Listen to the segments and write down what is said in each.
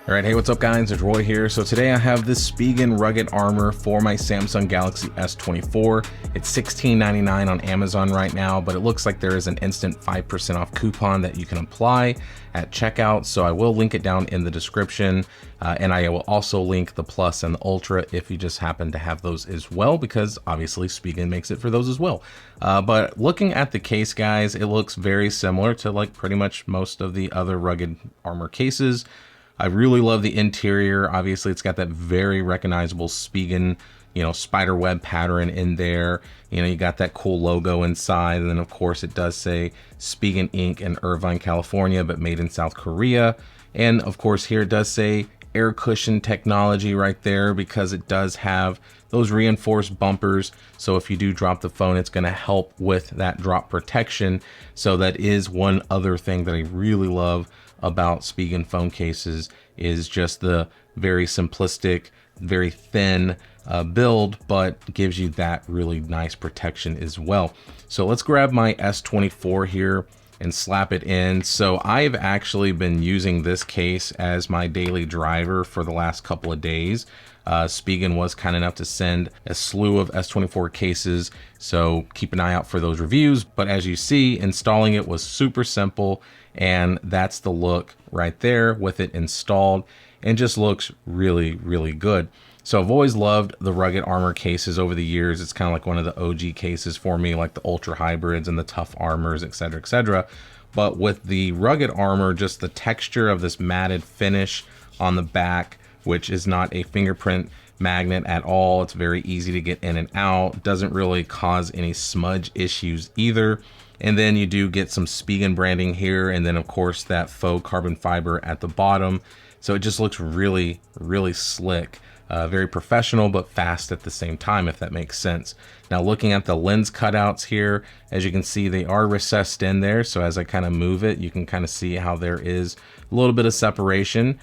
All right, hey, what's up guys? It's Roy here. So today I have this Spigen rugged armor for my Samsung Galaxy S24. It's $16.99 on Amazon right now, but it looks like there is an instant 5% off coupon that you can apply at checkout. So I will link it down in the description. And I will also link the Plus and the Ultra if you just happen to have those as well, because obviously Spigen makes it for those as well. But looking at the case, guys, it looks very similar to like pretty much most of the other rugged armor cases. I really love the interior. Obviously, it's got that very recognizable Spigen, spider web pattern in there. You got that cool logo inside. And then, of course, it does say Spigen Inc. in Irvine, California, but made in South Korea. And, of course, here it does say air cushion technology right there because it does have those reinforced bumpers. So if you do drop the phone, it's going to help with that drop protection. So that is one other thing that I really love about Spigen phone cases, is just the very simplistic, very thin build, but gives you that really nice protection as well. So let's grab my S24 here and slap it in. So I've actually been using this case as my daily driver for the last couple of days. Spigen was kind enough to send a slew of S24 cases, so keep an eye out for those reviews. But as you see, installing it was super simple, and that's the look right there with it installed, and just looks really, really good. So I've always loved the rugged armor cases over the years. It's kind of like one of the OG cases for me, like the ultra hybrids and the tough armors, etc., etc. But with the rugged armor, just the texture of this matted finish on the back, which is not a fingerprint magnet at all. It's very easy to get in and out. Doesn't really cause any smudge issues either. And then you do get some Spigen branding here, and then of course that faux carbon fiber at the bottom. So it just looks really, really slick. Very professional, but fast at the same time, if that makes sense. Now looking at the lens cutouts here, as you can see, they are recessed in there. So as I kind of move it, you can kind of see how there is a little bit of separation.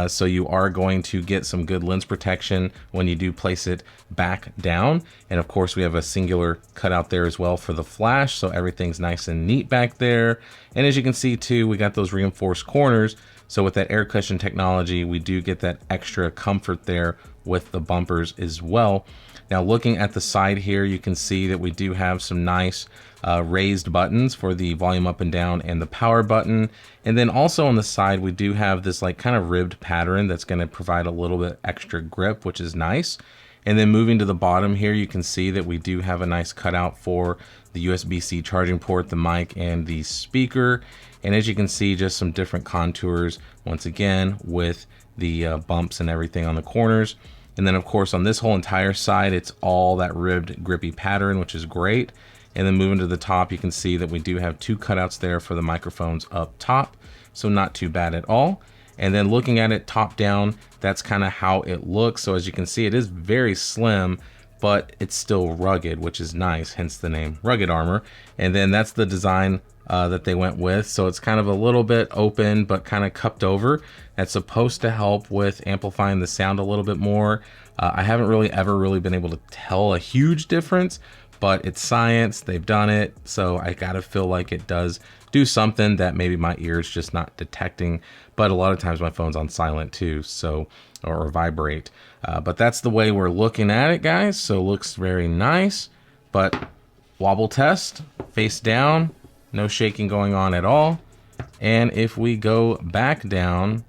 So you are going to get some good lens protection when you do place it back down. And of course we have a singular cutout there as well for the flash. So everything's nice and neat back there. And as you can see too, we got those reinforced corners. So with that air cushion technology, we do get that extra comfort there with the bumpers as well. Now looking at the side here, you can see that we do have some nice raised buttons for the volume up and down and the power button. And then also on the side, we do have this like kind of ribbed pattern that's going to provide a little bit extra grip, which is nice. And then moving to the bottom here, you can see that we do have a nice cutout for the USB-C charging port, the mic, and the speaker. And as you can see, just some different contours, once again, with the bumps and everything on the corners. And then of course on this whole entire side, it's all that ribbed grippy pattern, which is great. And then moving to the top, you can see that we do have two cutouts there for the microphones up top. So not too bad at all. And then looking at it top down, that's kind of how it looks. So as you can see, it is very slim, but it's still rugged, which is nice, hence the name rugged armor. And then that's the design that they went with. So it's kind of a little bit open, but kind of cupped over. That's supposed to help with amplifying the sound a little bit more. I haven't really ever really been able to tell a huge difference, but it's science, they've done it. So I gotta feel like it does do something that maybe my ear's just not detecting. But a lot of times my phone's on silent too, so, or vibrate. But that's the way we're looking at it, guys. So it looks very nice, but wobble test, face down, no shaking going on at all. And if we go back down,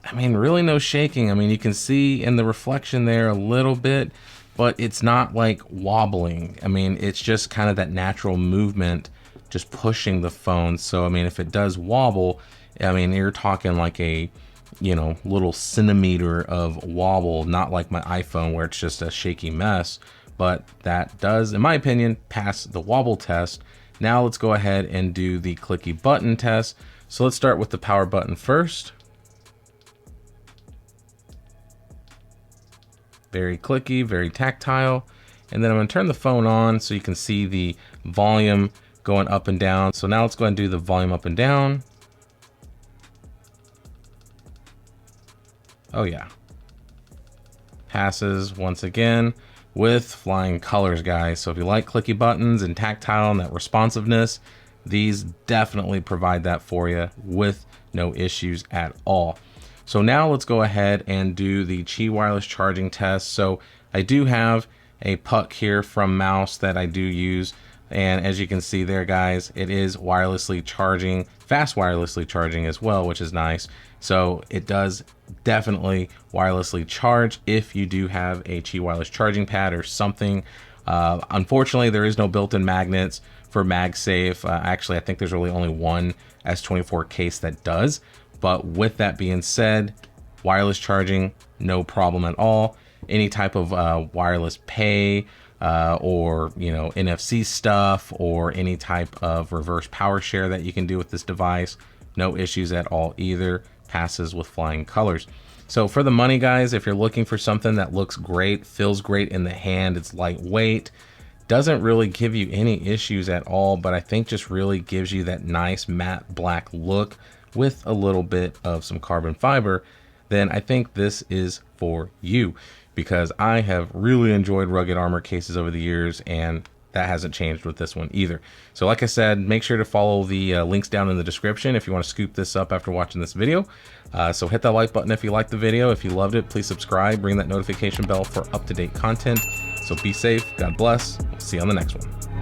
I mean, really no shaking. I mean, you can see in the reflection there a little bit, but it's not like wobbling. I mean, it's just kind of that natural movement, just pushing the phone. So, I mean, if it does wobble, I mean, you're talking like a, little centimeter of wobble, not like my iPhone where it's just a shaky mess. But that does, in my opinion, pass the wobble test. Now let's go ahead and do the clicky button test. So let's start with the power button first. Very clicky, very tactile. And then I'm gonna turn the phone on so you can see the volume going up and down. So now let's go ahead and do the volume up and down. Oh yeah. Passes once again with flying colors, guys. So if you like clicky buttons and tactile and that responsiveness, these definitely provide that for you with no issues at all. So now let's go ahead and do the Qi wireless charging test. So I do have a puck here from Mouse that I do use. And as you can see there, guys, it is wirelessly charging, fast wirelessly charging as well, which is nice. So it does definitely wirelessly charge if you do have a Qi wireless charging pad or something. Unfortunately, there is no built-in magnets for MagSafe. Actually, I think there's really only one S24 case that does. But with that being said, wireless charging, no problem at all. Any type of wireless pay or NFC stuff or any type of reverse power share that you can do with this device, no issues at all either. Passes with flying colors. So for the money, guys, if you're looking for something that looks great, feels great in the hand, it's lightweight, doesn't really give you any issues at all, but I think just really gives you that nice matte black look with a little bit of some carbon fiber, then I think this is for you, because I have really enjoyed rugged armor cases over the years, and that hasn't changed with this one either. So like I said, make sure to follow the links down in the description if you want to scoop this up after watching this video. So hit that like button if you liked the video. If you loved it, please subscribe, ring that notification bell for up-to-date content. So be safe, God bless, we'll see you on the next one.